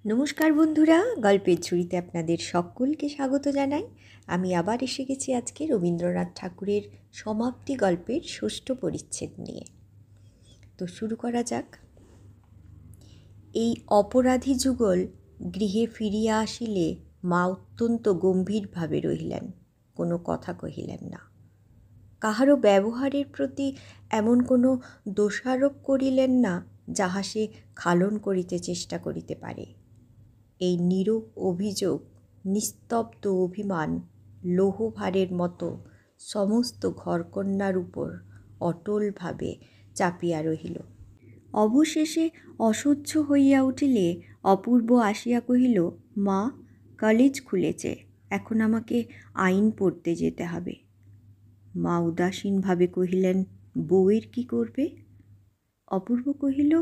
নমস্কার বন্ধুরা, গল্পের ঝুড়িতে আপনাদের সকলকে স্বাগত জানাই। আমি আবার এসে গেছি আজকে রবীন্দ্রনাথ ঠাকুরের সমাপ্তি গল্পের ষষ্ঠ পরিচ্ছেদ নিয়ে। তো শুরু করা যাক। এই অপরাধী যুগল গৃহে ফিরিয়া আসিলে মা অত্যন্ত গম্ভীরভাবে রহিলেন, কোনো কথা কহিলেন না। কাহারও ব্যবহারের প্রতি এমন কোনো দোষারোপ করিলেন না যাহা সে খালন করিতে চেষ্টা করিতে পারে। এই নীরব অভিযোগ, নিস্তব্ধ অভিমান লৌহভারের মতো সমস্ত ঘরকন্যার উপর অটলভাবে চাপিয়া রহিল। অবশেষে অসহ্য হইয়া উঠিলে অপূর্ব আসিয়া কহিল, মা, কলেজ খুলেছে, এখন আমাকে আইন পড়তে যেতে হবে। মা উদাসীনভাবে কহিলেন, বউয়ের কি করবে? অপূর্ব কহিল,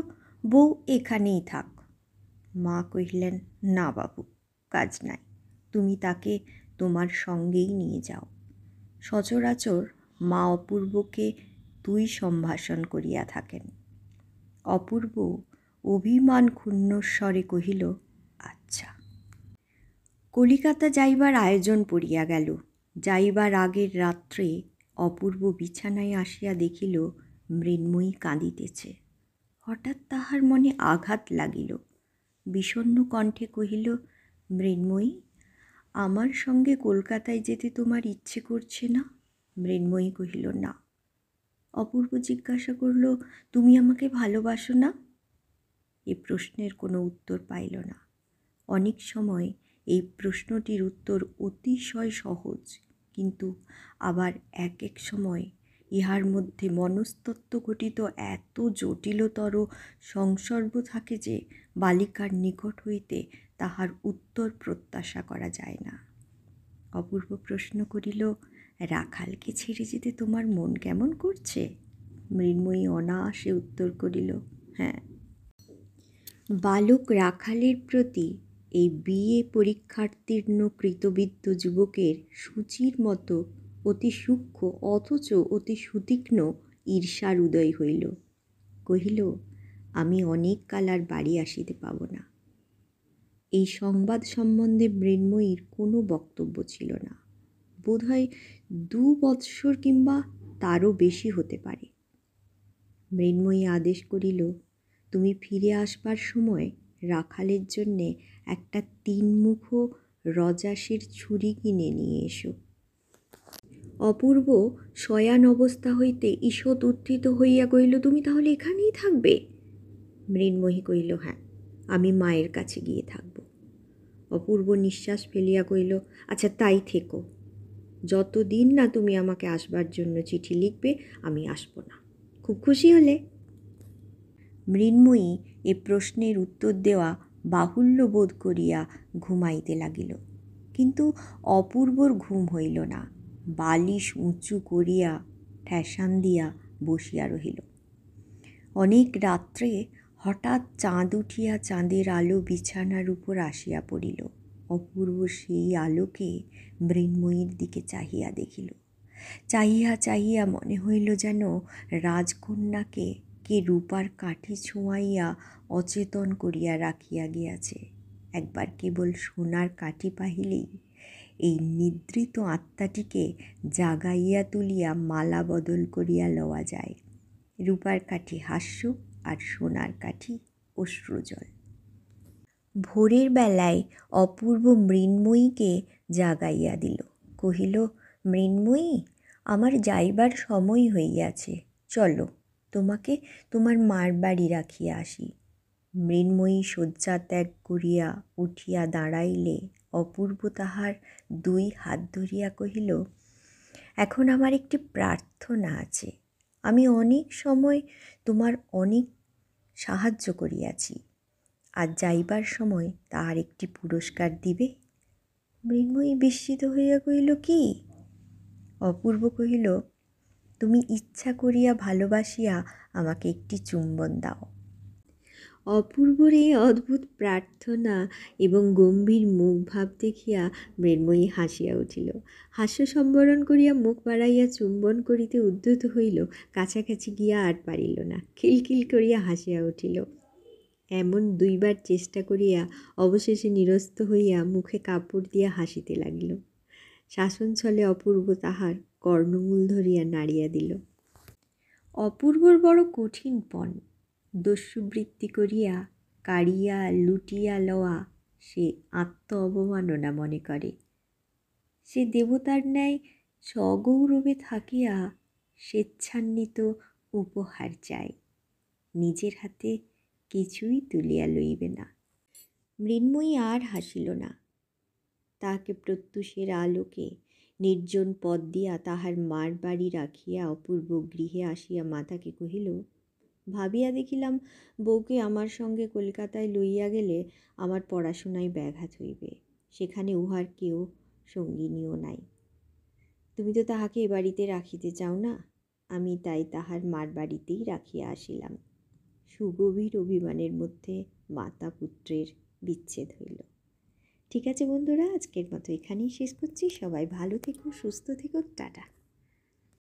বউ এখানেই থাক। মা কহিলেন, না বাবু, কাজ নাই, তুমি তাকে তোমার সঙ্গেই নিয়ে যাও। সচরাচর মা অপূর্বকে তুই সম্ভাষণ করিয়া থাকেন। অপূর্ব অভিমান ক্ষুণ্ণ স্বরে কহিল, আচ্ছা। কলিকাতা যাইবার আয়োজন পড়িয়া গেল। যাইবার আগের রাত্রে অপূর্ব বিছানায় আসিয়া দেখিল মৃন্ময়ী কাঁদিতেছে। হঠাৎ তাহার মনে আঘাত লাগিল। বিষণ্ণ কণ্ঠে কহিল, মৃন্ময়ী, আমার সঙ্গে কলকাতায় যেতে তোমার ইচ্ছে করছে না? মৃন্ময়ী কহিল, না। অপূর্ব জিজ্ঞাসা করল, তুমি আমাকে ভালোবাসো না? এই প্রশ্নের কোনো উত্তর পাইল না। অনেক সময় এই প্রশ্নটির উত্তর অতিশয় সহজ, কিন্তু আবার এক এক সময় ইহার মধ্যে মনস্তত্ত্ব ঘটিত এত জটিলতর সংসর্গ থাকে যে বালিকার নিকট হইতে তাহার উত্তর প্রত্যাশা করা যায় না। অপূর্ব প্রশ্ন করিল, রাখালকে ছেড়ে যেতে তোমার মন কেমন করছে? মৃন্ময়ী অনায়াসে উত্তর করিল, হ্যাঁ। বালক রাখালের প্রতি এই বিএ পরীক্ষার্থীর্ণ কৃতবিদ্য যুবকের সূচির মতো অতি সূক্ষ্ম অথচ অতি সুতীক্ষ্ণ ঈর্ষার উদয় হইল। কহিল, আমি অনেক কাল আর বাড়ি আসিতে পাব না। এই সংবাদ সম্বন্ধে মৃন্ময়ীর কোনো বক্তব্য ছিল না। বোধহয় 2 বৎসর কিংবা তারও বেশি হতে পারে। মৃন্ময়ী আদেশ করিল, তুমি ফিরে আসবার সময় রাখালের জন্যে একটা 3 মুখ রজাসের ছুরি কিনে নিয়ে এসো। অপূর্ব শয়ান অবস্থা হইতে ঈষৎ উত্থিত হইয়া কহিল, তুমি তাহলে এখানেই থাকবে? মৃন্ময়ী কহিল, হ্যাঁ, আমি মায়ের কাছে গিয়ে থাকব। অপূর্ব নিঃশ্বাস ফেলিয়া কহিল, আচ্ছা, তাই থেকো। যতদিন না তুমি আমাকে আসবার জন্য চিঠি লিখবে আমি আসব না। খুব খুশি হলে? মৃন্ময়ী এ প্রশ্নের উত্তর দেওয়া বাহুল্য বোধ করিয়া ঘুমাইতে লাগিল। কিন্তু অপূর্বর ঘুম হইল না। বালিশ উঁচু করিয়া ঠেসান দিয়া বসিয়া রহিল। অনেক রাত্রে হঠাৎ চাঁদ উঠিয়া চাঁদের আলো বিছানার উপর আসিয়া পড়িল। অপূর্ব সেই আলোকে মৃন্ময়ীর দিকে চাহিয়া দেখিল। চাহিয়া চাহিয়া মনে হইল যেন রাজকন্যাকে কে রূপার কাঠি ছোঁয়াইয়া অচেতন করিয়া রাখিয়া গিয়াছে। একবার কেবল সোনার কাঠি পাহিলেই এই নিদ্রিত আত্মাটিকে জাগাইয়া তুলিয়া মালা বদল করিয়া লওয়া যায়। রূপার কাঠি হাস্য আর সোনার কাঠি অশ্রুজল। ভোরের বেলায় অপূর্ব মৃন্ময়ীকে জাগাইয়া দিল। কহিল, মৃন্ময়ী, আমার যাইবার সময় হইয়াছে, চলো, তোমাকে তোমার মার বাড়ি রাখিয়া আসি। মৃন্ময়ী শয্যা ত্যাগ করিয়া উঠিয়া দাঁড়াইলে অপূর্ব তাহার 2 হাত ধরিয়া কহিল, এখন আমার একটি প্রার্থনা আছে। আমি অনেক সময় তোমার অনেক সাহায্য করিয়াছি, আর যাইবার সময় তাহার একটি পুরস্কার দিবে? মৃন্ময়ী বিস্মিত হইয়া কহিল, কি? অপূর্ব কহিল, তুমি ইচ্ছা করিয়া ভালোবাসিয়া আমাকে একটি চুম্বন দাও। অপূর্বর এই অদ্ভুত প্রার্থনা এবং গম্ভীর মুখভাব দেখিয়া মৃন্ময়ী হাসিয়া উঠিল। হাস্য সম্বরণ করিয়া মুখ বাড়াইয়া চুম্বন করিতে উদ্যত হইল, কাছাকাছি গিয়া আর পারিল না, খিলখিল করিয়া হাসিয়া উঠিল। এমন 2বার চেষ্টা করিয়া অবশেষে নিরস্ত হইয়া মুখে কাপড় দিয়া হাসিতে লাগিল। শাসন ছলে অপূর্ব তাহার কর্ণমূল ধরিয়া নাড়িয়া দিল। অপূর্বর বড় কঠিন পণ। দস্যুবৃত্তি করিয়া কাড়িয়া লুটিয়া লওয়া সে আত্ম অবমাননা মনে করে। সে দেবতার ন্যায় সগৌরবে থাকিয়া স্বেচ্ছান্বিত উপহার চায়, নিজের হাতে কিছুই তুলিয়া লইবে না। মৃন্ময়ী আর হাসিল না। তাহাকে প্রত্যুষের আলোকে নির্জন পথ দিয়া তাহার মার বাড়ি রাখিয়া অপূর্ব গৃহে আসিয়া মাতাকে কহিল, ভাবিয়া দেখিলাম বউকে আমার সঙ্গে কলিকাতায় লইয়া গেলে আমার পড়াশোনায় ব্যাঘাত হইবে। সেখানে উহার কেউ সঙ্গিনীও নাই। তুমি তো তাহাকে এ বাড়িতে রাখিতে চাও না, আমি তাই তাহার মার বাড়িতেই রাখিয়া আসিলাম। সুগভীর অভিমানের মধ্যে মাতা পুত্রের বিচ্ছেদ হইল। ঠিক আছে বন্ধুরা, আজকের মতো এখানেই শেষ করছি। সবাই ভালো থেকো, সুস্থ থেকো, টাটা।